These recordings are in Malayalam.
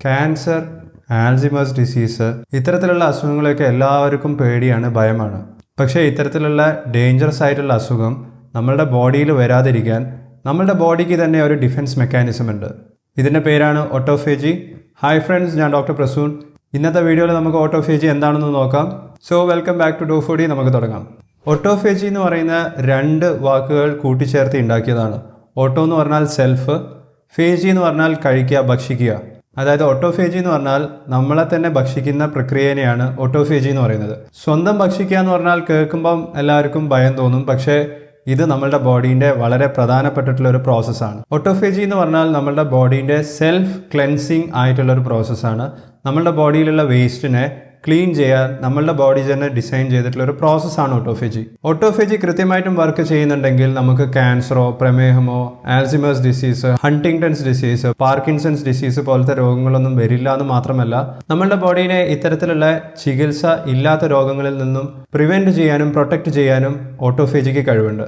ക്യാൻസർ, ആൽസിമേഴ്സ് ഡിസീസ് ഇത്തരത്തിലുള്ള അസുഖങ്ങളൊക്കെ എല്ലാവർക്കും പേടിയാണ്, ഭയമാണ്. പക്ഷേ ഇത്തരത്തിലുള്ള ഡേഞ്ചറസ് ആയിട്ടുള്ള അസുഖം നമ്മളുടെ ബോഡിയിൽ വരാതിരിക്കാൻ നമ്മളുടെ ബോഡിക്ക് തന്നെ ഒരു ഡിഫൻസ് മെക്കാനിസം ഉണ്ട്. ഇതിൻ്റെ പേരാണ് ഓട്ടോഫേജി. ഹായ് ഫ്രണ്ട്സ്, ഞാൻ ഡോക്ടർ പ്രസൂൺ. ഇന്നത്തെ വീഡിയോയിൽ നമുക്ക് ഓട്ടോഫേജി എന്താണെന്ന് നോക്കാം. So welcome back to Dofody. നമുക്ക് തുടങ്ങാം. ഓട്ടോഫേജി എന്ന് പറയുന്ന രണ്ട് വാക്കുകൾ കൂട്ടിച്ചേർത്ത് ഉണ്ടാക്കിയതാണ്. ഓട്ടോ എന്ന് പറഞ്ഞാൽ സെൽഫ്, ഫേജി എന്ന് പറഞ്ഞാൽ കഴിക്കുക, ഭക്ഷിക്കുക. അതായത് ഓട്ടോഫേജി എന്ന് പറഞ്ഞാൽ നമ്മളെ തന്നെ ഭക്ഷിക്കുന്ന പ്രക്രിയനെയാണ് ഓട്ടോഫേജി എന്ന് പറയുന്നത്. സ്വന്തം ഭക്ഷിക്കുക എന്ന് പറഞ്ഞാൽ കേൾക്കുമ്പം എല്ലാവർക്കും ഭയം തോന്നും. പക്ഷേ ഇത് നമ്മളുടെ ബോഡീൻ്റെ വളരെ പ്രധാനപ്പെട്ടിട്ടുള്ള ഒരു പ്രോസസ്സാണ്. ഓട്ടോഫേജി എന്ന് പറഞ്ഞാൽ നമ്മളുടെ ബോഡീൻ്റെ സെൽഫ് ക്ലെൻസിങ് ആയിട്ടുള്ളൊരു പ്രോസസ്സാണ്. നമ്മളുടെ ബോഡിയിലുള്ള വേസ്റ്റിനെ ക്ലീൻ ചെയ്യാൻ നമ്മളുടെ ബോഡി തന്നെ ഡിസൈൻ ചെയ്തിട്ടുള്ള ഒരു പ്രോസസ്സാണ് ഓട്ടോഫേജി. ഓട്ടോഫേജി കൃത്യമായിട്ടും വർക്ക് ചെയ്യുന്നുണ്ടെങ്കിൽ നമുക്ക് ക്യാൻസറോ, പ്രമേഹമോ, Alzheimer's disease, Huntington's disease, Parkinson's disease പോലത്തെ രോഗങ്ങളൊന്നും വരില്ല എന്ന് മാത്രമല്ല, നമ്മളുടെ ബോഡീനെ ഇത്തരത്തിലുള്ള ചികിത്സ ഇല്ലാത്ത രോഗങ്ങളിൽ നിന്നും പ്രിവെൻറ്റ് ചെയ്യാനും പ്രൊട്ടക്റ്റ് ചെയ്യാനും ഓട്ടോഫേജിക്ക് കഴിവുണ്ട്.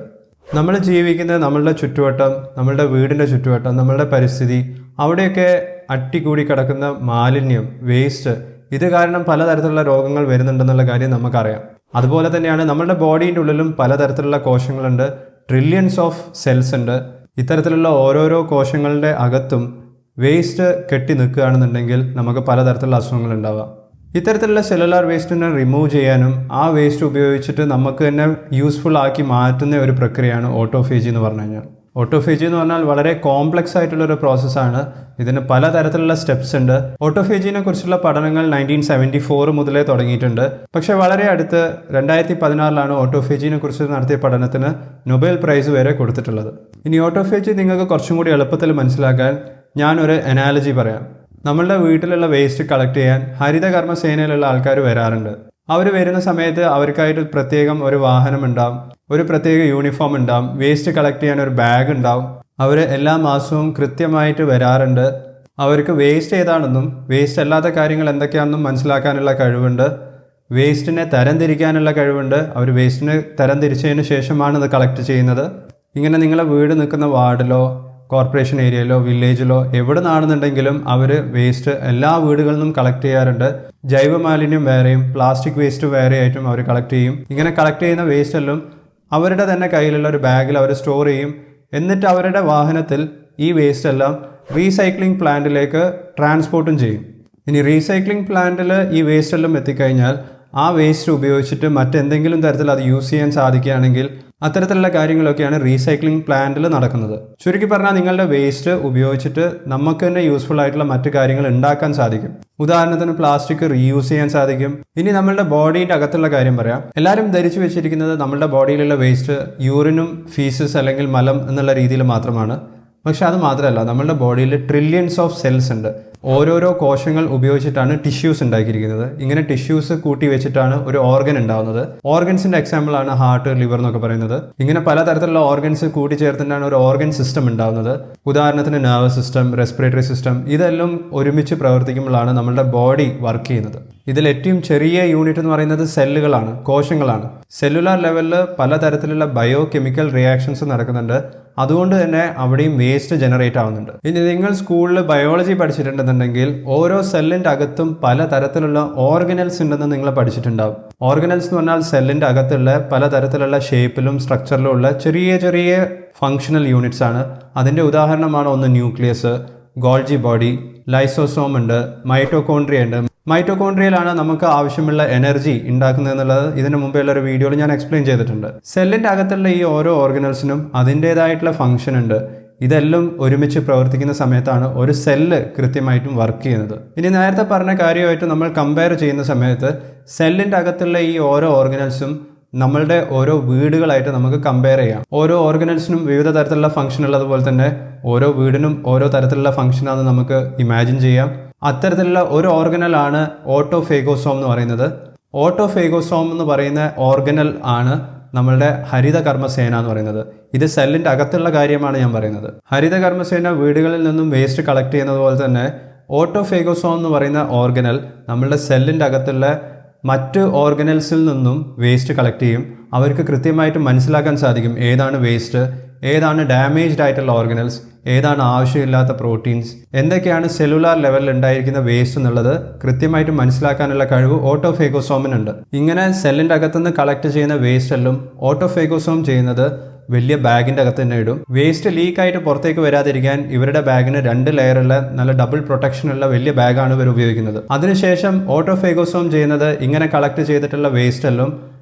നമ്മൾ ജീവിക്കുന്ന നമ്മളുടെ ചുറ്റുവട്ടം, നമ്മളുടെ വീടിൻ്റെ ചുറ്റുവട്ടം, നമ്മളുടെ പരിസ്ഥിതി, അവിടെയൊക്കെ അട്ടിക്കൂടി കിടക്കുന്ന മാലിന്യം, വേസ്റ്റ്, ഇത് കാരണം പലതരത്തിലുള്ള രോഗങ്ങൾ വരുന്നുണ്ടെന്നുള്ള കാര്യം നമുക്കറിയാം. അതുപോലെ തന്നെയാണ് നമ്മളുടെ ബോഡീൻ്റെ ഉള്ളിലും പലതരത്തിലുള്ള കോശങ്ങളുണ്ട്. ട്രില്യൺസ് ഓഫ് സെൽസ് ഉണ്ട്. ഇത്തരത്തിലുള്ള ഓരോരോ കോശങ്ങളുടെ അകത്തും വേസ്റ്റ് കെട്ടി നിൽക്കുകയാണെന്നുണ്ടെങ്കിൽ നമുക്ക് പലതരത്തിലുള്ള അസുഖങ്ങൾ ഉണ്ടാവാം. ഇത്തരത്തിലുള്ള സെല്ലുലാർ വേസ്റ്റിനെ റിമൂവ് ചെയ്യാനും ആ വേസ്റ്റ് ഉപയോഗിച്ചിട്ട് നമുക്ക് തന്നെ യൂസ്ഫുൾ ആക്കി മാറ്റുന്ന ഒരു പ്രക്രിയയാണ് ഓട്ടോഫേജി എന്ന് പറഞ്ഞു കഴിഞ്ഞാൽ. ഓട്ടോഫേജി എന്ന് പറഞ്ഞാൽ വളരെ കോംപ്ലക്സ് ആയിട്ടുള്ളൊരു പ്രോസസ്സാണ്. ഇതിന് പലതരത്തിലുള്ള സ്റ്റെപ്സ് ഉണ്ട്. ഓട്ടോഫേജിനെ കുറിച്ചുള്ള പഠനങ്ങൾ 1974 മുതലേ തുടങ്ങിയിട്ടുണ്ട്. പക്ഷേ വളരെ അടുത്ത് 2016 ഓട്ടോഫേജിനെ കുറിച്ച് നടത്തിയ പഠനത്തിന് നൊബേൽ പ്രൈസ് വരെ കൊടുത്തിട്ടുള്ളത്. ഇനി ഓട്ടോഫേജി നിങ്ങൾക്ക് കുറച്ചും കൂടി എളുപ്പത്തിൽ മനസ്സിലാക്കാൻ ഞാനൊരു അനാലജി പറയാം. നമ്മളുടെ വീട്ടിലുള്ള വേസ്റ്റ് കളക്ട് ചെയ്യാൻ ഹരിതകർമ്മസേനയിലുള്ള ആൾക്കാർ വരാറുണ്ട്. അവർ വരുന്ന സമയത്ത് അവർക്കായിട്ട് പ്രത്യേകം ഒരു വാഹനം ഉണ്ടാവും, ഒരു പ്രത്യേക യൂണിഫോം ഉണ്ടാവും, വേസ്റ്റ് കളക്ട് ചെയ്യാൻ ഒരു ബാഗ് ഉണ്ടാവും. അവർ എല്ലാ മാസവും കൃത്യമായിട്ട് വരാറുണ്ട്. അവർക്ക് വേസ്റ്റ് ഏതാണെന്നും വേസ്റ്റ് അല്ലാത്ത കാര്യങ്ങൾ എന്തൊക്കെയാണെന്നും മനസ്സിലാക്കാനുള്ള കഴിവുണ്ട്. വേസ്റ്റിനെ തരംതിരിക്കാനുള്ള കഴിവുണ്ട്. അവർ വേസ്റ്റിനെ തരംതിരിച്ചതിന് ശേഷമാണ് ഇത് കളക്ട് ചെയ്യുന്നത്. ഇങ്ങനെ നിങ്ങളെ വീട് നിൽക്കുന്ന വാർഡിലോ കോർപ്പറേഷൻ ഏരിയയിലോ വില്ലേജിലോ എവിടെ നിന്നാണെന്നുണ്ടെങ്കിലും അവർ വേസ്റ്റ് എല്ലാ വീടുകളിൽ നിന്നും കളക്ട് ചെയ്യാറുണ്ട്. ജൈവ മാലിന്യം വേറെയും പ്ലാസ്റ്റിക് വേസ്റ്റ് വേറെ ആയിട്ടും അവർ കളക്ട് ചെയ്യും. ഇങ്ങനെ കളക്ട് ചെയ്യുന്ന വേസ്റ്റ് എല്ലാം അവരുടെ തന്നെ കയ്യിലുള്ള ഒരു ബാഗിൽ അവർ സ്റ്റോർ ചെയ്യും. എന്നിട്ട് അവരുടെ വാഹനത്തിൽ ഈ വേസ്റ്റ് എല്ലാം റീസൈക്ലിംഗ് പ്ലാന്റിലേക്ക് ട്രാൻസ്പോർട്ടും ചെയ്യും. ഇനി റീസൈക്ലിംഗ് പ്ലാന്റിൽ ഈ വേസ്റ്റ് എല്ലാം എത്തിക്കഴിഞ്ഞാൽ ആ വേസ്റ്റ് ഉപയോഗിച്ചിട്ട് മറ്റെന്തെങ്കിലും തരത്തിൽ അത് യൂസ് ചെയ്യാൻ സാധിക്കുകയാണെങ്കിൽ അത്തരത്തിലുള്ള കാര്യങ്ങളൊക്കെയാണ് റീസൈക്ലിംഗ് പ്ലാന്റിൽ നടക്കുന്നത്. ചുരുക്കി പറഞ്ഞാൽ നിങ്ങളുടെ വേസ്റ്റ് ഉപയോഗിച്ചിട്ട് നമുക്ക് തന്നെ യൂസ്ഫുൾ ആയിട്ടുള്ള മറ്റു കാര്യങ്ങൾ ഉണ്ടാക്കാൻ സാധിക്കും. ഉദാഹരണത്തിന് പ്ലാസ്റ്റിക് റീയൂസ് ചെയ്യാൻ സാധിക്കും. ഇനി നമ്മളുടെ ബോഡിയുടെ അകത്തുള്ള കാര്യം പറയാം. എല്ലാവരും ധരിച്ചു വെച്ചിരിക്കുന്നത് നമ്മളുടെ ബോഡിയിലുള്ള വേസ്റ്റ് യൂറിനും ഫീസസ് അല്ലെങ്കിൽ മലം എന്നുള്ള രീതിയിൽ മാത്രമാണ്. പക്ഷെ അത് മാത്രമല്ല, നമ്മളുടെ ബോഡിയിൽ ട്രില്യൺസ് ഓഫ് സെൽസ് ഉണ്ട്. ഓരോരോ കോശങ്ങൾ ഉപയോഗിച്ചിട്ടാണ് ടിഷ്യൂസ് ഉണ്ടാക്കിയിരിക്കുന്നത്. ഇങ്ങനെ ടിഷ്യൂസ് കൂട്ടി വെച്ചിട്ടാണ് ഒരു ഓർഗൻ ഉണ്ടാകുന്നത്. ഓർഗൻസിന്റെ എക്സാമ്പിളാണ് ഹാർട്ട്, ലിവർ എന്നൊക്കെ പറയുന്നത്. ഇങ്ങനെ പലതരത്തിലുള്ള ഓർഗൻസ് കൂട്ടിച്ചേർത്തിട്ടാണ് ഒരു ഓർഗൻ സിസ്റ്റം ഉണ്ടാകുന്നത്. ഉദാഹരണത്തിന് നെർവസ് സിസ്റ്റം, റെസ്പിറേറ്ററി സിസ്റ്റം, ഇതെല്ലാം ഒരുമിച്ച് പ്രവർത്തിക്കുമ്പോഴാണ് നമ്മളുടെ ബോഡി വർക്ക് ചെയ്യുന്നത്. ഇതിൽ ഏറ്റവും ചെറിയ യൂണിറ്റ് എന്ന് പറയുന്നത് സെല്ലുകളാണ്, കോശങ്ങളാണ്. സെല്ലുലാർ ലെവലിൽ പലതരത്തിലുള്ള ബയോ കെമിക്കൽ റിയാക്ഷൻസ് നടക്കുന്നുണ്ട്. അതുകൊണ്ട് തന്നെ അവിടെയും വേസ്റ്റ് ജനറേറ്റ് ആവുന്നുണ്ട്. ഇനി നിങ്ങൾ സ്കൂളിൽ ബയോളജി പഠിച്ചിട്ടുണ്ടെന്നുണ്ടെങ്കിൽ ഓരോ സെല്ലിൻ്റെ അകത്തും പലതരത്തിലുള്ള ഓർഗനൽസ് ഉണ്ടെന്ന് നിങ്ങൾ പഠിച്ചിട്ടുണ്ടാവും. ഓർഗനൽസ് എന്ന് പറഞ്ഞാൽ സെല്ലിൻ്റെ അകത്തുള്ള പലതരത്തിലുള്ള ഷേപ്പിലും സ്ട്രക്ചറിലും ഉള്ള ചെറിയ ചെറിയ ഫങ്ഷണൽ യൂണിറ്റ്സ് ആണ്. അതിൻ്റെ ഉദാഹരണമാണ് ഒന്ന് ന്യൂക്ലിയസ്, ഗോൾജി ബോഡി, ലൈസോസോം ഉണ്ട്, മൈറ്റോകോൺട്രിയ ഉണ്ട്. മൈറ്റോകോൺട്രിയയിലാണ് നമുക്ക് ആവശ്യമുള്ള എനർജി ഉണ്ടാക്കുന്നത് എന്നുള്ളത് ഇതിന് മുമ്പേയുള്ള ഒരു വീഡിയോയിൽ ഞാൻ എക്സ്പ്ലെയിൻ ചെയ്തിട്ടുണ്ട്. സെല്ലിൻ്റെ അകത്തുള്ള ഈ ഓരോ ഓർഗനൽസിനും അതിൻ്റേതായിട്ടുള്ള ഫംഗ്ഷൻ ഉണ്ട്. ഇതെല്ലാം ഒരുമിച്ച് പ്രവർത്തിക്കുന്ന സമയത്താണ് ഒരു സെല്ല് കൃത്യമായിട്ടും വർക്ക് ചെയ്യുന്നത്. ഇനി നേരത്തെ പറഞ്ഞ കാര്യമായിട്ട് നമ്മൾ കമ്പയർ ചെയ്യുന്ന സമയത്ത് സെല്ലിൻ്റെ അകത്തുള്ള ഈ ഓരോ ഓർഗനൽസും നമ്മളുടെ ഓരോ വീടുകളായിട്ട് നമുക്ക് കമ്പയർ ചെയ്യാം. ഓരോ ഓർഗനൽസിനും വിവിധ തരത്തിലുള്ള ഫംഗ്ഷൻ ഉള്ളതുപോലെ തന്നെ ഓരോ വീടിനും ഓരോ തരത്തിലുള്ള ഫംഗ്ഷനാണെന്ന് നമുക്ക് ഇമാജിൻ ചെയ്യാം. അത്തരത്തിലുള്ള ഒരു ഓർഗനലാണ് ഓട്ടോഫേഗോസോം എന്ന് പറയുന്നത്. ഓട്ടോഫേഗോസോം എന്ന് പറയുന്ന ഓർഗനൽ ആണ് നമ്മളുടെ ഹരിതകർമ്മസേന എന്ന് പറയുന്നത്. ഇത് സെല്ലിൻ്റെ അകത്തുള്ള കാര്യമാണ് ഞാൻ പറയുന്നത്. ഹരിതകർമ്മസേന വീടുകളിൽ നിന്നും വേസ്റ്റ് കളക്ട് ചെയ്യുന്നത് പോലെ തന്നെ ഓട്ടോഫേഗോസോം എന്ന് പറയുന്ന ഓർഗനൽ നമ്മളുടെ സെല്ലിൻ്റെ അകത്തുള്ള മറ്റ് ഓർഗനൽസിൽ നിന്നും വേസ്റ്റ് കളക്ട് ചെയ്യും. അവർക്ക് കൃത്യമായിട്ട് മനസ്സിലാക്കാൻ സാധിക്കും ഏതാണ് വേസ്റ്റ്, ഏതാണ് ഡാമേജ്ഡ് ആയിട്ടുള്ള ഓർഗനൽസ്, ഏതാണ് ആവശ്യമില്ലാത്ത പ്രോട്ടീൻസ്, എന്തൊക്കെയാണ് സെല്ലുലാർ ലെവലിൽ ഉണ്ടായിരിക്കുന്ന വേസ്റ്റ് എന്നുള്ളത് കൃത്യമായിട്ട് മനസ്സിലാക്കാനുള്ള കഴിവ് ഓട്ടോഫേഗോസോമിനുണ്ട്. ഇങ്ങനെ സെല്ലിൻ്റെ അകത്തുനിന്ന് കളക്ട് ചെയ്യുന്ന വേസ്റ്റ് എല്ലാം ഓട്ടോഫേഗോസോം ചെയ്യുന്നത് വലിയ ബാഗിൻ്റെ അകത്ത് തന്നെ ഇടും. വേസ്റ്റ് ലീക്കായിട്ട് പുറത്തേക്ക് വരാതിരിക്കാൻ ഇവരുടെ ബാഗിന് 2 ലെയറുള്ള നല്ല ഡബിൾ പ്രൊട്ടക്ഷനുള്ള വലിയ ബാഗാണ് ഇവർ ഉപയോഗിക്കുന്നത്. അതിനുശേഷം ഓട്ടോഫേഗോസോം ചെയ്യുന്നത് ഇങ്ങനെ കളക്ട് ചെയ്തിട്ടുള്ള വേസ്റ്റ് എല്ലാം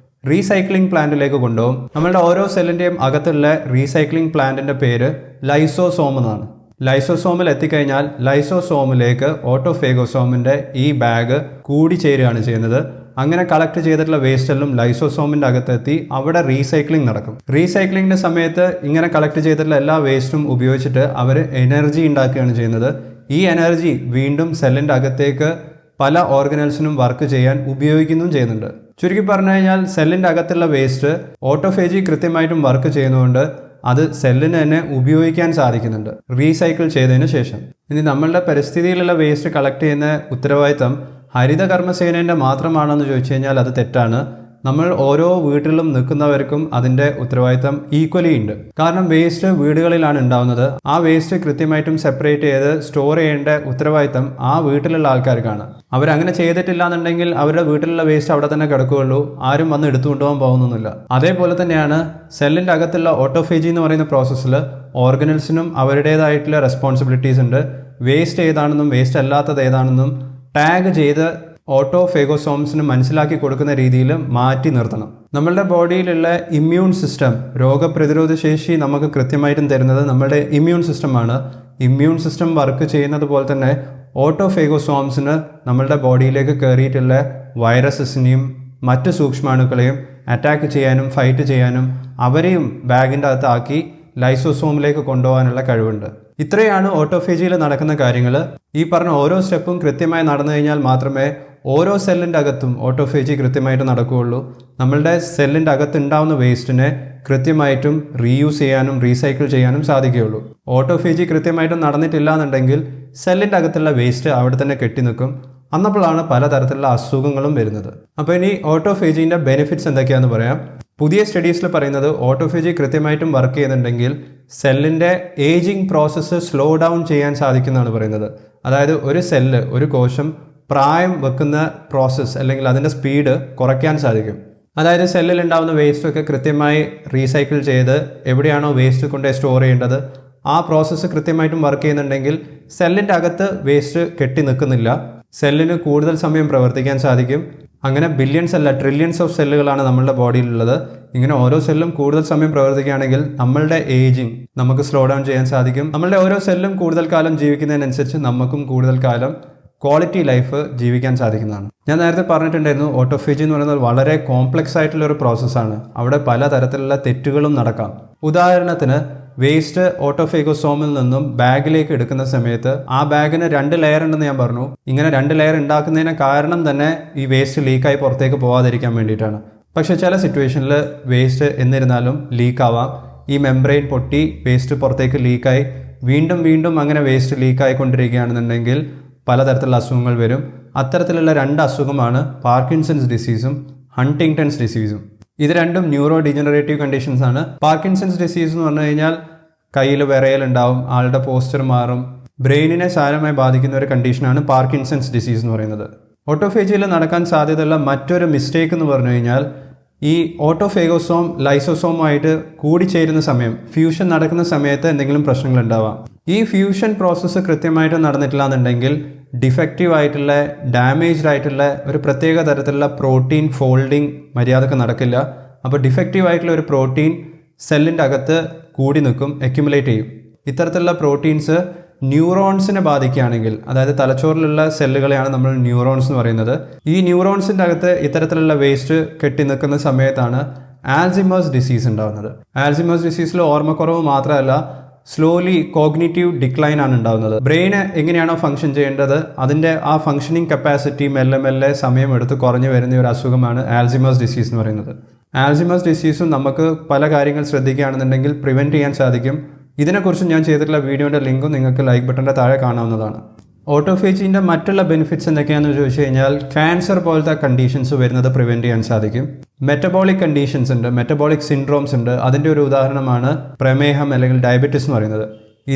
റീസൈക്ലിംഗ് പ്ലാന്റിലേക്ക് കൊണ്ടുപോകും. നമ്മളുടെ ഓരോ സെല്ലിൻ്റെയും അകത്തുള്ള റീസൈക്ലിംഗ് പ്ലാന്റിൻ്റെ പേര് ലൈസോസോം എന്നാണ്. ലൈസോസോമിൽ എത്തിക്കഴിഞ്ഞാൽ ലൈസോസോമിലേക്ക് ഓട്ടോഫേഗോസോമിൻ്റെ ഈ ബാഗ് കൂടിച്ചേരുകയാണ് ചെയ്യുന്നത്. അങ്ങനെ കളക്ട് ചെയ്തിട്ടുള്ള വേസ്റ്റ് എല്ലാം ലൈസോസോമിൻ്റെ അകത്തെത്തി അവിടെ റീസൈക്ലിംഗ് നടക്കും. റീസൈക്ലിങ്ങിൻ്റെ സമയത്ത് ഇങ്ങനെ കളക്ട് ചെയ്തിട്ടുള്ള എല്ലാ വേസ്റ്റും ഉപയോഗിച്ചിട്ട് അവർ എനർജി ഉണ്ടാക്കുകയാണ് ചെയ്യുന്നത്. ഈ എനർജി വീണ്ടും സെല്ലിൻ്റെ അകത്തേക്ക് പല ഓർഗനൽസിനും വർക്ക് ചെയ്യാൻ ഉപയോഗിക്കുകയും ചെയ്യുന്നുണ്ട്. ചുരുക്കി പറഞ്ഞു കഴിഞ്ഞാൽ സെല്ലിൻ്റെ അകത്തുള്ള വേസ്റ്റ് ഓട്ടോഫേജി കൃത്യമായിട്ടും വർക്ക് ചെയ്യുന്നതുകൊണ്ട് അത് സെല്ലിന് തന്നെ ഉപയോഗിക്കാൻ സാധിക്കുന്നുണ്ട് റീസൈക്കിൾ ചെയ്തതിന് ശേഷം. ഇനി നമ്മളുടെ പരിസ്ഥിതിയിലുള്ള വേസ്റ്റ് കളക്ട് ചെയ്യുന്ന ഉത്തരവാദിത്തം ഹരിതകർമ്മസേനേൻ്റെ മാത്രമാണെന്ന് ചോദിച്ചു കഴിഞ്ഞാൽ അത് തെറ്റാണ്. നമ്മൾ ഓരോ വീട്ടിലും നിൽക്കുന്നവർക്കും അതിൻ്റെ ഉത്തരവാദിത്തം ഈക്വലി ഉണ്ട്. കാരണം വേസ്റ്റ് വീടുകളിലാണ് ഉണ്ടാവുന്നത്. ആ വേസ്റ്റ് കൃത്യമായിട്ടും സെപ്പറേറ്റ് ചെയ്ത് സ്റ്റോർ ചെയ്യേണ്ട ഉത്തരവാദിത്തം ആ വീട്ടിലുള്ള ആൾക്കാർക്കാണ്. അവരങ്ങനെ ചെയ്തിട്ടില്ല എന്നുണ്ടെങ്കിൽ അവരുടെ വീട്ടിലുള്ള വേസ്റ്റ് അവിടെ തന്നെ കിടക്കുകയുള്ളൂ, ആരും വന്ന് എടുത്തുകൊണ്ടുപോകാൻ പോകുന്നൊന്നുമില്ല. അതേപോലെ തന്നെയാണ് സെല്ലിൻ്റെ അകത്തുള്ള ഓട്ടോഫേജി എന്ന് പറയുന്ന പ്രോസസ്സിൽ ഓർഗനൽസിനും അവരുടേതായിട്ടുള്ള റെസ്പോൺസിബിലിറ്റീസ് ഉണ്ട്. വേസ്റ്റ് ഏതാണെന്നും വേസ്റ്റ് അല്ലാത്തത് ഏതാണെന്നും ടാഗ് ചെയ്ത് ഓട്ടോഫേഗോസോംസിന് മനസ്സിലാക്കി കൊടുക്കുന്ന രീതിയിൽ മാറ്റി നിർത്തണം. നമ്മളുടെ ബോഡിയിലുള്ള ഇമ്മ്യൂൺ സിസ്റ്റം, രോഗപ്രതിരോധ ശേഷി നമുക്ക് കൃത്യമായിട്ടും തരുന്നത് നമ്മളുടെ ഇമ്മ്യൂൺ സിസ്റ്റമാണ്. ഇമ്മ്യൂൺ സിസ്റ്റം വർക്ക് ചെയ്യുന്നത് പോലെ തന്നെ ഓട്ടോഫേഗോസോംസിന് നമ്മളുടെ ബോഡിയിലേക്ക് കയറിയിട്ടുള്ള വൈറസസിനെയും മറ്റ് സൂക്ഷ്മാണുക്കളെയും അറ്റാക്ക് ചെയ്യാനും ഫൈറ്റ് ചെയ്യാനും അവരെയും ബാഗിൻ്റെ അകത്താക്കി ലൈസോസോമിലേക്ക് കൊണ്ടുപോകാനുള്ള കഴിവുണ്ട്. ഇത്രയാണ് ഓട്ടോഫേജിയിൽ നടക്കുന്ന കാര്യങ്ങൾ. ഈ പറഞ്ഞ ഓരോ സ്റ്റെപ്പും കൃത്യമായി നടന്നു കഴിഞ്ഞാൽ മാത്രമേ ഓരോ സെല്ലിൻ്റെ അകത്തും ഓട്ടോഫേജി കൃത്യമായിട്ട് നടക്കുകയുള്ളൂ. നമ്മളുടെ സെല്ലിൻ്റെ അകത്ത് ഉണ്ടാവുന്ന വേസ്റ്റിനെ കൃത്യമായിട്ടും റീയൂസ് ചെയ്യാനും റീസൈക്കിൾ ചെയ്യാനും സാധിക്കുകയുള്ളൂ. ഓട്ടോഫേജി കൃത്യമായിട്ടും നടന്നിട്ടില്ല എന്നുണ്ടെങ്കിൽ സെല്ലിൻ്റെ അകത്തുള്ള വേസ്റ്റ് അവിടെ തന്നെ കെട്ടി നിൽക്കും. അന്നപ്പോഴാണ് പലതരത്തിലുള്ള അസുഖങ്ങളും വരുന്നത്. അപ്പോൾ ഇനി ഓട്ടോഫേജീൻ്റെ ബെനിഫിറ്റ്സ് എന്തൊക്കെയാണെന്ന് പറയാം. പുതിയ സ്റ്റഡീസിൽ പറയുന്നത് ഓട്ടോഫേജി കൃത്യമായിട്ടും വർക്ക് ചെയ്യുന്നുണ്ടെങ്കിൽ സെല്ലിൻ്റെ ഏജിങ് പ്രോസസ്സ് സ്ലോ ഡൗൺ ചെയ്യാൻ സാധിക്കുന്നതാണ് പറയുന്നത്. അതായത് ഒരു സെല്ല്, ഒരു കോശം പ്രായം വെക്കുന്ന പ്രോസസ്സ് അല്ലെങ്കിൽ അതിൻ്റെ സ്പീഡ് കുറയ്ക്കാൻ സാധിക്കും. അതായത് സെല്ലിൽ ഉണ്ടാകുന്ന വേസ്റ്റൊക്കെ കൃത്യമായി റീസൈക്കിൾ ചെയ്ത് എവിടെയാണോ വേസ്റ്റ് കൊണ്ട് സ്റ്റോർ ചെയ്യേണ്ടത് ആ പ്രോസസ്സ് കൃത്യമായിട്ടും വർക്ക് ചെയ്യുന്നുണ്ടെങ്കിൽ സെല്ലിൻ്റെ അകത്ത് വേസ്റ്റ് കെട്ടി നിൽക്കുന്നില്ല. സെല്ലിന് കൂടുതൽ സമയം പ്രവർത്തിക്കാൻ സാധിക്കും. അങ്ങനെ ബില്യൺസ് അല്ല ട്രില്യൺസ് ഓഫ് സെല്ലുകളാണ് നമ്മളുടെ ബോഡിയിലുള്ളത്. ഇങ്ങനെ ഓരോ സെല്ലും കൂടുതൽ സമയം പ്രവർത്തിക്കുകയാണെങ്കിൽ നമ്മളുടെ ഏജിങ് നമുക്ക് സ്ലോ ഡൗൺ ചെയ്യാൻ സാധിക്കും. നമ്മളുടെ ഓരോ സെല്ലും കൂടുതൽ കാലം ജീവിക്കുന്നതിനനുസരിച്ച് നമുക്കും കൂടുതൽ കാലം ക്വാളിറ്റി ലൈഫ് ജീവിക്കാൻ സാധിക്കുന്നതാണ്. ഞാൻ നേരത്തെ പറഞ്ഞിട്ടുണ്ടായിരുന്നു ഓട്ടോഫേജി എന്ന് പറയുന്നത് വളരെ കോംപ്ലക്സ് ആയിട്ടുള്ള ഒരു പ്രോസസ്സാണ്. അവിടെ പലതരത്തിലുള്ള തെറ്റുകളും നടക്കാം. ഉദാഹരണത്തിന് വേസ്റ്റ് ഓട്ടോഫേഗോസോമിൽ നിന്നും ബാഗിലേക്ക് എടുക്കുന്ന സമയത്ത് ആ ബാഗിന് 2 ലെയർ ഉണ്ടെന്ന് ഞാൻ പറഞ്ഞു. ഇങ്ങനെ 2 ലെയർ ഉണ്ടാക്കുന്നതിന് കാരണം തന്നെ ഈ വേസ്റ്റ് ലീക്കായി പുറത്തേക്ക് പോകാതിരിക്കാൻ വേണ്ടിയിട്ടാണ്. പക്ഷെ ചില സിറ്റുവേഷനിൽ വേസ്റ്റ് എന്നിരുന്നാലും ലീക്കാവാം. ഈ മെംബ്രെയിൻ പൊട്ടി വേസ്റ്റ് പുറത്തേക്ക് ലീക്കായി വീണ്ടും വീണ്ടും അങ്ങനെ വേസ്റ്റ് ലീക്കായിക്കൊണ്ടിരിക്കുകയാണെന്നുണ്ടെങ്കിൽ പലതരത്തിലുള്ള അസുഖങ്ങൾ വരും. അത്തരത്തിലുള്ള 2 അസുഖമാണ് പാർക്കിൻസൺസ് ഡിസീസും ഹണ്ടിങ്ടൺസ് ഡിസീസും. ഇത് രണ്ടും ന്യൂറോ ഡീജനറേറ്റീവ് കണ്ടീഷൻസ് ആണ്. പാർക്കിൻസൺസ് ഡിസീസ് എന്ന് പറഞ്ഞു കഴിഞ്ഞാൽ കയ്യിൽ വിറയലുണ്ടാവും, ആളുടെ പോസ്ചർ മാറും, ബ്രെയിനിനെ സാരമായി ബാധിക്കുന്ന ഒരു കണ്ടീഷനാണ് പാർക്കിൻസൺസ് ഡിസീസ് എന്ന് പറയുന്നത്. ഓട്ടോഫേജിയിൽ നടക്കാൻ സാധ്യതയുള്ള മറ്റൊരു മിസ്റ്റേക്ക് എന്ന് പറഞ്ഞു കഴിഞ്ഞാൽ ഈ ഓട്ടോഫേഗോസോം ലൈസോസോമായിട്ട് കൂടിച്ചേരുന്ന സമയം, ഫ്യൂഷൻ നടക്കുന്ന സമയത്ത് എന്തെങ്കിലും പ്രശ്നങ്ങൾ ഉണ്ടാവാം. ഈ ഫ്യൂഷൻ പ്രോസസ്സ് കൃത്യമായിട്ട് നടന്നിട്ടില്ല എന്നുണ്ടെങ്കിൽ ഡിഫക്റ്റീവ് ആയിട്ടുള്ള ഡാമേജ്ഡ് ആയിട്ടുള്ള ഒരു പ്രത്യേക തരത്തിലുള്ള പ്രോട്ടീൻ ഫോൾഡിങ് മര്യാദക്ക് നടക്കില്ല. അപ്പോൾ ഡിഫക്റ്റീവ് ആയിട്ടുള്ള ഒരു പ്രോട്ടീൻ സെല്ലിൻ്റെ അകത്ത് കൂടി നിൽക്കും, അക്യുമുലേറ്റ് ചെയ്യും. ഇത്തരത്തിലുള്ള പ്രോട്ടീൻസ് ന്യൂറോൺസിനെ ബാധിക്കുകയാണെങ്കിൽ, അതായത് തലച്ചോറിലുള്ള സെല്ലുകളെയാണ് നമ്മൾ ന്യൂറോൺസ് എന്ന് പറയുന്നത്. ഈ ന്യൂറോൺസിൻ്റെ അകത്ത് ഇത്തരത്തിലുള്ള വേസ്റ്റ് കെട്ടി നിൽക്കുന്ന സമയത്താണ് ആൽസിമേഴ്സ് ഡിസീസ് ഉണ്ടാകുന്നത്. ആൽസിമേഴ്സ് ഡിസീസിൽ ഓർമ്മക്കുറവ് മാത്രമല്ല സ്ലോലി കോഗ്നിറ്റീവ് ഡിക്ലൈൻ ആണ് ഉണ്ടാകുന്നത്. ബ്രെയിന് എങ്ങനെയാണോ ഫംഗ്ഷൻ ചെയ്യേണ്ടത് അതിൻ്റെ ആ ഫംഗ്ഷനിങ് കപ്പാസിറ്റി മെല്ലെ മെല്ലെ സമയമെടുത്ത് കുറഞ്ഞു വരുന്ന ഒരു അസുഖമാണ് ആൽസിമേഴ്സ് ഡിസീസ് എന്ന് പറയുന്നത്. ആൽസിമേഴ്സ് ഡിസീസും നമുക്ക് പല കാര്യങ്ങൾ ശ്രദ്ധിക്കുകയാണെന്നുണ്ടെങ്കിൽ പ്രിവെൻറ്റ് ചെയ്യാൻ സാധിക്കും. ഇതിനെക്കുറിച്ച് ഞാൻ ചെയ്തിട്ടുള്ള വീഡിയോയുടെ ലിങ്കും നിങ്ങൾക്ക് ലൈക്ക് ബട്ടൻ്റെ താഴെ കാണാവുന്നതാണ്. ഓട്ടോഫേജിൻ്റെ മറ്റുള്ള ബെനിഫിറ്റ്സ് എന്തൊക്കെയാണെന്ന് ചോദിച്ചു കഴിഞ്ഞാൽ ക്യാൻസർ പോലത്തെ കണ്ടീഷൻസ് വരുന്നത് പ്രിവെൻറ്റ് ചെയ്യാൻ സാധിക്കും. മെറ്റബോളിക് കണ്ടീഷൻസ് ഉണ്ട്, മെറ്റബോളിക് സിൻഡ്രോംസ് ഉണ്ട്. അതിൻ്റെ ഒരു ഉദാഹരണമാണ് പ്രമേഹം അല്ലെങ്കിൽ ഡയബറ്റിസ് എന്ന് പറയുന്നത്.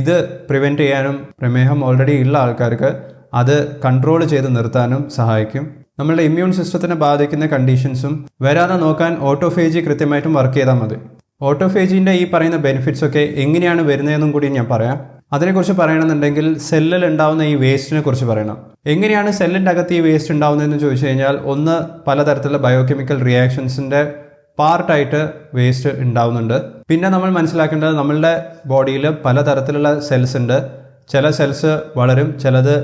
ഇത് പ്രിവെൻറ്റ് ചെയ്യാനും പ്രമേഹം ഓൾറെഡി ഉള്ള ആൾക്കാർക്ക് അത് കൺട്രോൾ ചെയ്ത് നിർത്താനും സഹായിക്കും. നമ്മളുടെ ഇമ്മ്യൂൺ സിസ്റ്റത്തിനെ ബാധിക്കുന്ന കണ്ടീഷൻസും വരാതെ നോക്കാൻ ഓട്ടോഫേജി കൃത്യമായിട്ടും വർക്ക് ചെയ്താൽ മതി. ഓട്ടോഫേജിൻ്റെ ഈ പറയുന്ന ബെനിഫിറ്റ്സ് ഒക്കെ എങ്ങനെയാണ് വരുന്നതെന്നും കൂടി ഞാൻ പറയാം. അതിനെക്കുറിച്ച് പറയണമെന്നുണ്ടെങ്കിൽ സെല്ലിൽ ഉണ്ടാവുന്ന ഈ വേസ്റ്റിനെ കുറിച്ച് പറയണം. എങ്ങനെയാണ് സെല്ലിൻ്റെ അകത്ത് ഈ വേസ്റ്റ് ഉണ്ടാവുന്നതെന്ന് ചോദിച്ചു കഴിഞ്ഞാൽ, ഒന്ന് പലതരത്തിലുള്ള ബയോകെമിക്കൽ റിയാക്ഷൻസിൻ്റെ പാർട്ടായിട്ട് വേസ്റ്റ് ഉണ്ടാവുന്നുണ്ട്. പിന്നെ നമ്മൾ മനസ്സിലാക്കേണ്ടത് നമ്മളുടെ ബോഡിയിൽ പലതരത്തിലുള്ള സെൽസ് ഉണ്ട്. ചില സെൽസ് വളരും, ചിലത്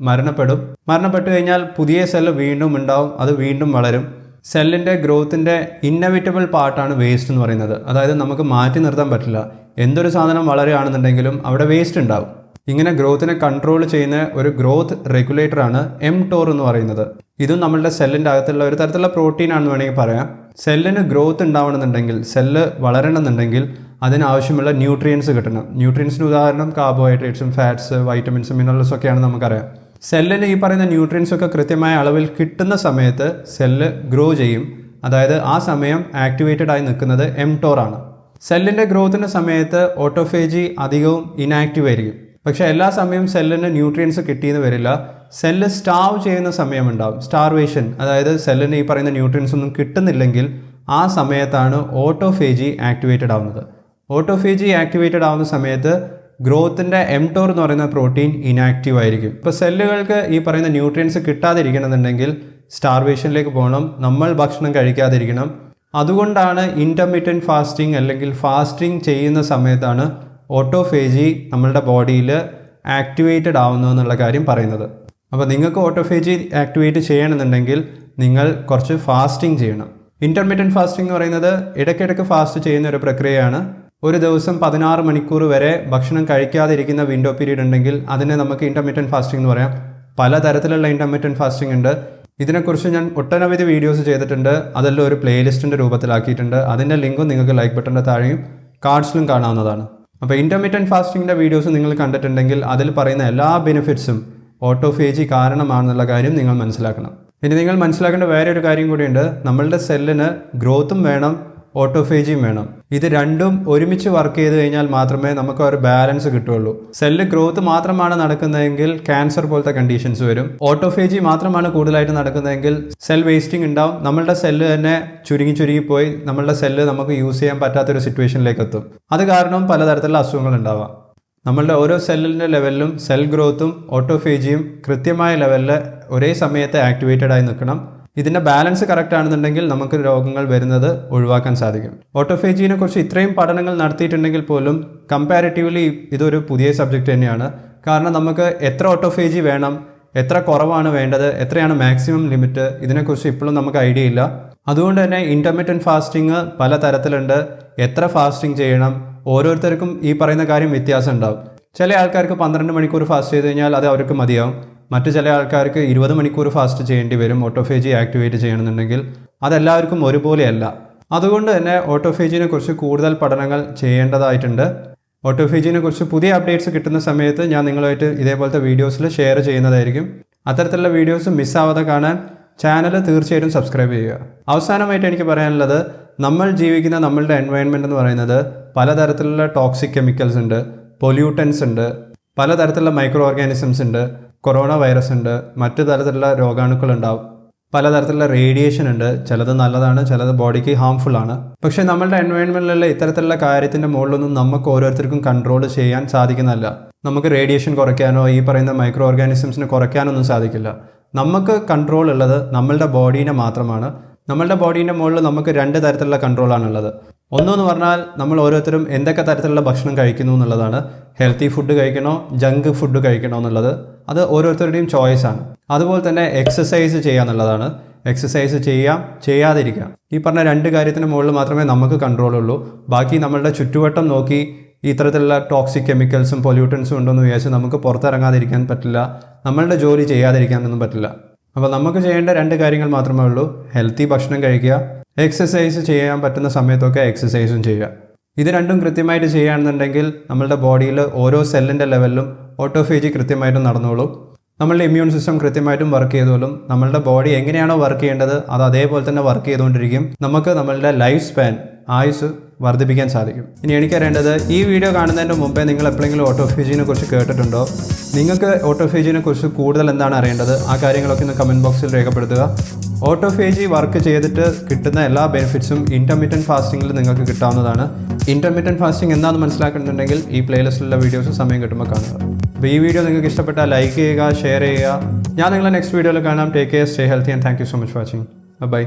മരണപ്പെട്ടു കഴിഞ്ഞാൽ പുതിയ സെല്ല് വീണ്ടും ഉണ്ടാവും, അത് വീണ്ടും വളരും. സെല്ലിൻ്റെ ഗ്രോത്തിൻ്റെ ഇന്നവിറ്റബിൾ പാർട്ടാണ് വേസ്റ്റ് എന്ന് പറയുന്നത്. അതായത് നമുക്ക് മാറ്റി നിർത്താൻ പറ്റില്ല. എന്തൊരു സാധനം വളരുകയാണെന്നുണ്ടെങ്കിലും അവിടെ വേസ്റ്റ് ഉണ്ടാവും. ഇങ്ങനെ ഗ്രോത്തിനെ കൺട്രോൾ ചെയ്യുന്ന ഒരു ഗ്രോത്ത് റെഗുലേറ്ററാണ് mTOR എന്ന് പറയുന്നത്. ഇതും നമ്മളുടെ സെല്ലിൻ്റെ അകത്തുള്ള ഒരു തരത്തിലുള്ള പ്രോട്ടീൻ ആണെന്ന് വേണമെങ്കിൽ പറയാം. സെല്ലിന് ഗ്രോത്ത് ഉണ്ടാവണമെന്നുണ്ടെങ്കിൽ, സെല്ല് വളരണമെന്നുണ്ടെങ്കിൽ അതിനാവശ്യമുള്ള ന്യൂട്രിയൻസ് കിട്ടണം. ന്യൂട്രിയൻസിന് ഉദാഹരണം കാർബോഹൈഡ്രേറ്റ്സും ഫാറ്റ്സ്, വൈറ്റമിൻസും മിനറൽസും ഒക്കെയാണ് നമുക്കറിയാം. സെല്ലിന് ഈ പറയുന്ന ന്യൂട്രിയൻസ് ഒക്കെ കൃത്യമായ അളവിൽ കിട്ടുന്ന സമയത്ത് സെല്ല് ഗ്രോ ചെയ്യും. അതായത് ആ സമയം ആക്ടിവേറ്റഡ് ആയി നിൽക്കുന്നത് mTOR ആണ്. സെല്ലിൻ്റെ ഗ്രോത്തിൻ്റെ സമയത്ത് ഓട്ടോഫേജി അധികവും ഇനാക്റ്റീവ് ആയിരിക്കും. പക്ഷേ എല്ലാ സമയവും സെല്ലിന് ന്യൂട്രിയൻസ് കിട്ടിയെന്ന് വരില്ല. സെല്ല് സ്റ്റാർവ് ചെയ്യുന്ന സമയമുണ്ടാവും, സ്റ്റാർവേഷൻ. അതായത് സെല്ലിന് ഈ പറയുന്ന ന്യൂട്രിയൻസ് ഒന്നും കിട്ടുന്നില്ലെങ്കിൽ ആ സമയത്താണ് ഓട്ടോഫേജി ആക്ടിവേറ്റഡ് ആവുന്നത്. ഓട്ടോഫേജി ആക്ടിവേറ്റഡ് ആവുന്ന സമയത്ത് ഗ്രോത്തിൻ്റെ mTOR എന്ന് പറയുന്ന പ്രോട്ടീൻ ഇനാക്റ്റീവ് ആയിരിക്കും. ഇപ്പോൾ സെല്ലുകൾക്ക് ഈ പറയുന്ന ന്യൂട്രിയൻസ് കിട്ടാതിരിക്കണമെന്നുണ്ടെങ്കിൽ സ്റ്റാർവേഷനിലേക്ക് പോകണം, നമ്മൾ ഭക്ഷണം കഴിക്കാതിരിക്കണം. അതുകൊണ്ടാണ് ഇൻ്റർമിറ്റൻറ്റ് ഫാസ്റ്റിംഗ് അല്ലെങ്കിൽ ഫാസ്റ്റിംഗ് ചെയ്യുന്ന സമയത്താണ് ഓട്ടോഫേജി നമ്മളുടെ ബോഡിയിൽ ആക്ടിവേറ്റഡ് ആവുന്നു എന്നുള്ള കാര്യം പറയുന്നത്. അപ്പോൾ നിങ്ങൾക്ക് ഓട്ടോഫേജി ആക്ടിവേറ്റ് ചെയ്യണമെന്നുണ്ടെങ്കിൽ നിങ്ങൾ കുറച്ച് ഫാസ്റ്റിംഗ് ചെയ്യണം. ഇൻ്റർമിറ്റൻറ്റ് ഫാസ്റ്റിംഗ് എന്ന് പറയുന്നത് ഇടയ്ക്കിടയ്ക്ക് ഫാസ്റ്റ് ചെയ്യുന്ന ഒരു പ്രക്രിയയാണ്. ഒരു ദിവസം 16 മണിക്കൂർ വരെ ഭക്ഷണം കഴിക്കാതിരിക്കുന്ന വിൻഡോ പീരീഡ് ഉണ്ടെങ്കിൽ അതിനെ നമുക്ക് ഇൻ്റർമിറ്റൻറ്റ് ഫാസ്റ്റിംഗ് എന്ന് പറയാം. പലതരത്തിലുള്ള ഇൻ്റർമിറ്റൻറ്റ് ഫാസ്റ്റിംഗ് ഉണ്ട്. ഇതിനെക്കുറിച്ച് ഞാൻ ഒട്ടനവധി വീഡിയോസ് ചെയ്തിട്ടുണ്ട്. അതെല്ലാം ഒരു പ്ലേലിസ്റ്റിൻ്റെ രൂപത്തിലാക്കിയിട്ടുണ്ട്. അതിൻ്റെ ലിങ്കും നിങ്ങൾക്ക് ലൈക്ക് ബട്ടൻ്റെ താഴെയും കാർഡ്സിലും കാണാവുന്നതാണ്. അപ്പോൾ ഇൻ്റർമിറ്റൻറ്റ് ഫാസ്റ്റിങ്ങിൻ്റെ വീഡിയോസ് നിങ്ങൾ കണ്ടിട്ടുണ്ടെങ്കിൽ അതിൽ പറയുന്ന എല്ലാ ബെനിഫിറ്റ്സും ഓട്ടോഫേജി കാരണമാണെന്നുള്ള കാര്യം നിങ്ങൾ മനസ്സിലാക്കണം. ഇനി നിങ്ങൾ മനസ്സിലാക്കേണ്ട വേറെ ഒരു കാര്യം കൂടിയുണ്ട്. നമ്മളുടെ സെല്ലിന് ഗ്രോത്തും വേണം, ഓട്ടോഫേജിയും വേണം. ഇത് രണ്ടും ഒരുമിച്ച് വർക്ക് ചെയ്ത് കഴിഞ്ഞാൽ മാത്രമേ നമുക്ക് ഒരു ബാലൻസ് കിട്ടുള്ളൂ. സെല്ല് ഗ്രോത്ത് മാത്രമാണ് നടക്കുന്നതെങ്കിൽ ക്യാൻസർ പോലത്തെ കണ്ടീഷൻസ് വരും. ഓട്ടോഫേജി മാത്രമാണ് കൂടുതലായിട്ട് നടക്കുന്നതെങ്കിൽ സെൽ വേസ്റ്റിംഗ് ഉണ്ടാവും. നമ്മളുടെ സെല്ല് തന്നെ ചുരുങ്ങി പോയി നമ്മളുടെ സെല്ല് നമുക്ക് യൂസ് ചെയ്യാൻ പറ്റാത്തൊരു സിറ്റുവേഷനിലേക്ക് എത്തും. അത് കാരണം പലതരത്തിലുള്ള അസുഖങ്ങൾ ഉണ്ടാവാം. നമ്മളുടെ ഓരോ സെല്ലിൻ്റെ ലെവലിലും സെൽ ഗ്രോത്തും ഓട്ടോഫേജിയും കൃത്യമായ ലെവലിൽ ഒരേ സമയത്ത് ആക്ടിവേറ്റഡ് ആയി നിൽക്കണം. ഇതിൻ്റെ ബാലൻസ് കറക്റ്റ് ആണെന്നുണ്ടെങ്കിൽ നമുക്ക് രോഗങ്ങൾ വരുന്നത് ഒഴിവാക്കാൻ സാധിക്കും. ഓട്ടോഫേജിനെ കുറിച്ച് ഇത്രയും പഠനങ്ങൾ നടത്തിയിട്ടുണ്ടെങ്കിൽ പോലും കമ്പാരിറ്റീവ്ലി ഇതൊരു പുതിയ സബ്ജക്റ്റ് തന്നെയാണ്. കാരണം നമുക്ക് എത്ര ഓട്ടോഫേജി വേണം, എത്ര കുറവാണ് വേണ്ടത്, എത്രയാണ് മാക്സിമം ലിമിറ്റ്, ഇതിനെക്കുറിച്ച് ഇപ്പോഴും നമുക്ക് ഐഡിയ ഇല്ല. അതുകൊണ്ട് തന്നെ ഇൻ്റർമിറ്റൻറ്റ് ഫാസ്റ്റിംഗ് പല തരത്തിലുണ്ട്. എത്ര ഫാസ്റ്റിംഗ് ചെയ്യണം, ഓരോരുത്തർക്കും ഈ പറയുന്ന കാര്യം വ്യത്യാസം ഉണ്ടാവും. ചില ആൾക്കാർക്ക് 12 മണിക്കൂർ ഫാസ്റ്റ് ചെയ്ത് കഴിഞ്ഞാൽ അത് അവർക്ക് മതിയാവും. മറ്റു ചില ആൾക്കാർക്ക് 20 മണിക്കൂർ ഫാസ്റ്റ് ചെയ്യേണ്ടി വരും ഓട്ടോഫേജി ആക്ടിവേറ്റ് ചെയ്യണമെന്നുണ്ടെങ്കിൽ. അതെല്ലാവർക്കും ഒരുപോലെയല്ല. അതുകൊണ്ട് തന്നെ ഓട്ടോഫേജിനെ കുറിച്ച് കൂടുതൽ പഠനങ്ങൾ ചെയ്യേണ്ടതായിട്ടുണ്ട്. ഓട്ടോഫേജിനെ കുറിച്ച് പുതിയ അപ്ഡേറ്റ്സ് കിട്ടുന്ന സമയത്ത് ഞാൻ നിങ്ങളുമായിട്ട് ഇതേപോലത്തെ വീഡിയോസിൽ ഷെയർ ചെയ്യുന്നതായിരിക്കും. അത്തരത്തിലുള്ള വീഡിയോസ് മിസ്സാവാതെ കാണാൻ ചാനൽ തീർച്ചയായിട്ടും സബ്സ്ക്രൈബ് ചെയ്യുക. അവസാനമായിട്ട് എനിക്ക് പറയാനുള്ളത്, നമ്മൾ ജീവിക്കുന്ന നമ്മളുടെ എൻവയൺമെൻറ്റ് എന്ന് പറയുന്നത് പലതരത്തിലുള്ള ടോക്സിക് കെമിക്കൽസ് ഉണ്ട്, പൊല്യൂട്ടൻസ് ഉണ്ട്, പലതരത്തിലുള്ള മൈക്രോ ഓർഗാനിസംസ് ഉണ്ട്, കൊറോണ വൈറസ് ഉണ്ട്, മറ്റു തരത്തിലുള്ള രോഗാണുക്കൾ ഉണ്ടാവും, പലതരത്തിലുള്ള റേഡിയേഷൻ ഉണ്ട്. ചിലത് നല്ലതാണ്, ചിലത് ബോഡിക്ക് ഹാംഫുൾ ആണ്. പക്ഷേ നമ്മളുടെ എൻവയൺമെൻറ്റിലുള്ള ഇത്തരത്തിലുള്ള കാര്യത്തിൻ്റെ മുകളിലൊന്നും നമുക്ക് ഓരോരുത്തർക്കും കൺട്രോൾ ചെയ്യാൻ സാധിക്കുന്നതല്ല. നമുക്ക് റേഡിയേഷൻ കുറയ്ക്കാനോ ഈ പറയുന്ന മൈക്രോ ഓർഗാനിസംസിനെ കുറയ്ക്കാനൊന്നും സാധിക്കില്ല. നമുക്ക് കൺട്രോൾ ഉള്ളത് നമ്മളുടെ ബോഡീനെ മാത്രമാണ്. നമ്മളുടെ ബോഡീൻ്റെ മുകളിൽ നമുക്ക് 2 തരത്തിലുള്ള കൺട്രോളാണുള്ളത്. ഒന്നെന്ന് പറഞ്ഞാൽ നമ്മൾ ഓരോരുത്തരും എന്തൊക്കെ തരത്തിലുള്ള ഭക്ഷണം കഴിക്കുന്നു എന്നുള്ളതാണ്. ഹെൽത്തി ഫുഡ് കഴിക്കണോ, ജങ്ക് ഫുഡ് കഴിക്കണോ എന്നുള്ളത് അത് ഓരോരുത്തരുടെയും ചോയ്സാണ്. അതുപോലെ തന്നെ എക്സസൈസ് ചെയ്യുക എന്നുള്ളതാണ്. എക്സസൈസ് ചെയ്യാം, ചെയ്യാതിരിക്കാം. ഈ പറഞ്ഞ 2 കാര്യത്തിന് മുകളിൽ മാത്രമേ നമുക്ക് കൺട്രോൾ ഉള്ളൂ. ബാക്കി നമ്മളുടെ ചുറ്റുവട്ടം നോക്കി ഇത്തരത്തിലുള്ള ടോക്സിക് കെമിക്കൽസും പൊല്യൂട്ടൻസും ഉണ്ടെന്ന് വിചാരിച്ച് നമുക്ക് പുറത്തിറങ്ങാതിരിക്കാൻ പറ്റില്ല, നമ്മളുടെ ജോലി ചെയ്യാതിരിക്കാനൊന്നും പറ്റില്ല. അപ്പോൾ നമുക്ക് ചെയ്യേണ്ട 2 കാര്യങ്ങൾ മാത്രമേ ഉള്ളൂ. ഹെൽത്തി ഭക്ഷണം കഴിക്കുക, എക്സസൈസ് ചെയ്യാൻ പറ്റുന്ന സമയത്തൊക്കെ എക്സസൈസും ചെയ്യുക. ഇത് രണ്ടും കൃത്യമായിട്ട് ചെയ്യുകയാണെന്നുണ്ടെങ്കിൽ നമ്മളുടെ ബോഡിയിൽ ഓരോ സെല്ലിൻ്റെ ലെവലിലും ഓട്ടോഫേജി കൃത്യമായിട്ട് നടന്നോളൂ. നമ്മളുടെ ഇമ്മ്യൂൺ സിസ്റ്റം കൃത്യമായിട്ടും വർക്ക് ചെയ്തോളും. നമ്മളുടെ ബോഡി എങ്ങനെയാണോ വർക്ക് ചെയ്യേണ്ടത് അത് അതേപോലെ തന്നെ വർക്ക് ചെയ്തുകൊണ്ടിരിക്കും. നമുക്ക് നമ്മളുടെ ലൈഫ് സ്പാൻ ആയുസ് വർദ്ധിപ്പിക്കാൻ സാധിക്കും. ഇനി എനിക്കറിയേണ്ടത്, ഈ വീഡിയോ കാണുന്നതിന് മുമ്പേ നിങ്ങൾ എപ്പോഴെങ്കിലും ഓട്ടോഫേജിനെ കുറിച്ച് കേട്ടിട്ടുണ്ടോ? നിങ്ങൾക്ക് ഓട്ടോഫേജിനെ കുറിച്ച് കൂടുതൽ എന്താണ് അറിയേണ്ടത്? ആ കാര്യങ്ങളൊക്കെ ഇന്ന് കമൻറ്റ് ബോക്സിൽ രേഖപ്പെടുത്തുക. ഓട്ടോഫേജി വർക്ക് ചെയ്തിട്ട് കിട്ടുന്ന എല്ലാ ബെനിഫിറ്റ്സും ഇൻ്റർമീഡിയറ്റ് ഫാസ്റ്റിങ്ങിൽ നിങ്ങൾക്ക് കിട്ടാവുന്നതാണ്. ഇൻ്റർമീഡിയറ്റ് ഫാസ്റ്റിംഗ് എന്താണെന്ന് മനസ്സിലാക്കുന്നുണ്ടെങ്കിൽ ഈ പ്ലേലിസ്റ്റിലുള്ള വീഡിയോസ് സമയം കിട്ടുമ്പോൾ കാണുക. അപ്പോൾ ഈ വീഡിയോ നിങ്ങൾക്ക് ഇഷ്ടപ്പെട്ടാൽ ലൈക്ക് ചെയ്യുക, ഷെയർ ചെയ്യുക. ഞാൻ നിങ്ങളെ നെക്സ്റ്റ് വീഡിയോയിൽ കാണാം. Take care, stay healthy and thank you so much for watching. By.